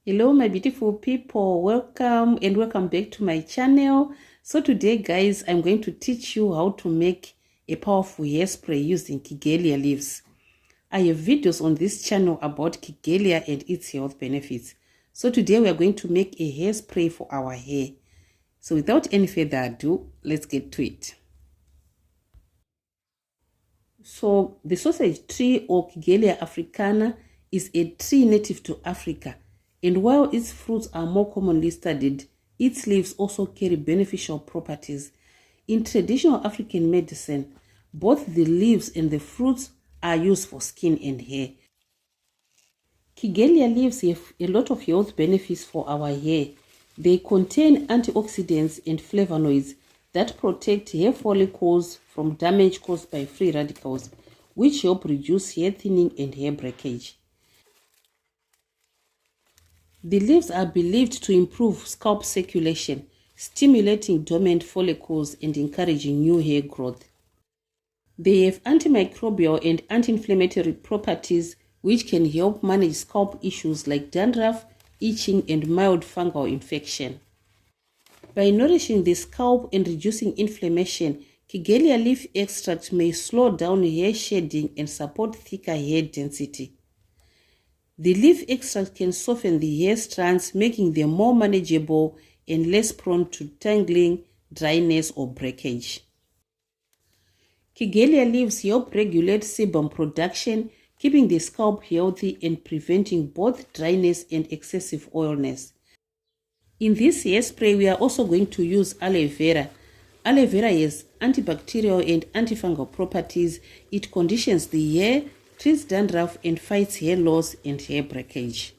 Hello my beautiful people, welcome and welcome back to my channel. So today guys, I'm going to teach you how to make a powerful hairspray using Kigelia leaves. I have videos on this channel about Kigelia and its health benefits. So today we are going to make a hairspray for our hair. So without any further ado, let's get to it. So the sausage tree or Kigelia africana is a tree native to Africa. And while its fruits are more commonly studied, its leaves also carry beneficial properties. In traditional African medicine, both the leaves and the fruits are used for skin and hair. Kigelia leaves have a lot of health benefits for our hair. They contain antioxidants and flavonoids that protect hair follicles from damage caused by free radicals, which help reduce hair thinning and hair breakage. The leaves are believed to improve scalp circulation, stimulating dormant follicles and encouraging new hair growth. They have antimicrobial and anti-inflammatory properties which can help manage scalp issues like dandruff, itching, and mild fungal infection. By nourishing the scalp and reducing inflammation, Kigelia leaf extract may slow down hair shedding and support thicker hair density. The leaf extract can soften the hair strands, making them more manageable and less prone to tangling, dryness, or breakage. Kigelia leaves help regulate sebum production, keeping the scalp healthy and preventing both dryness and excessive oiliness. In this hairspray, we are also going to use aloe vera. Aloe vera has antibacterial and antifungal properties. It conditions the hair, treats dandruff, and fights hair loss and hair breakage.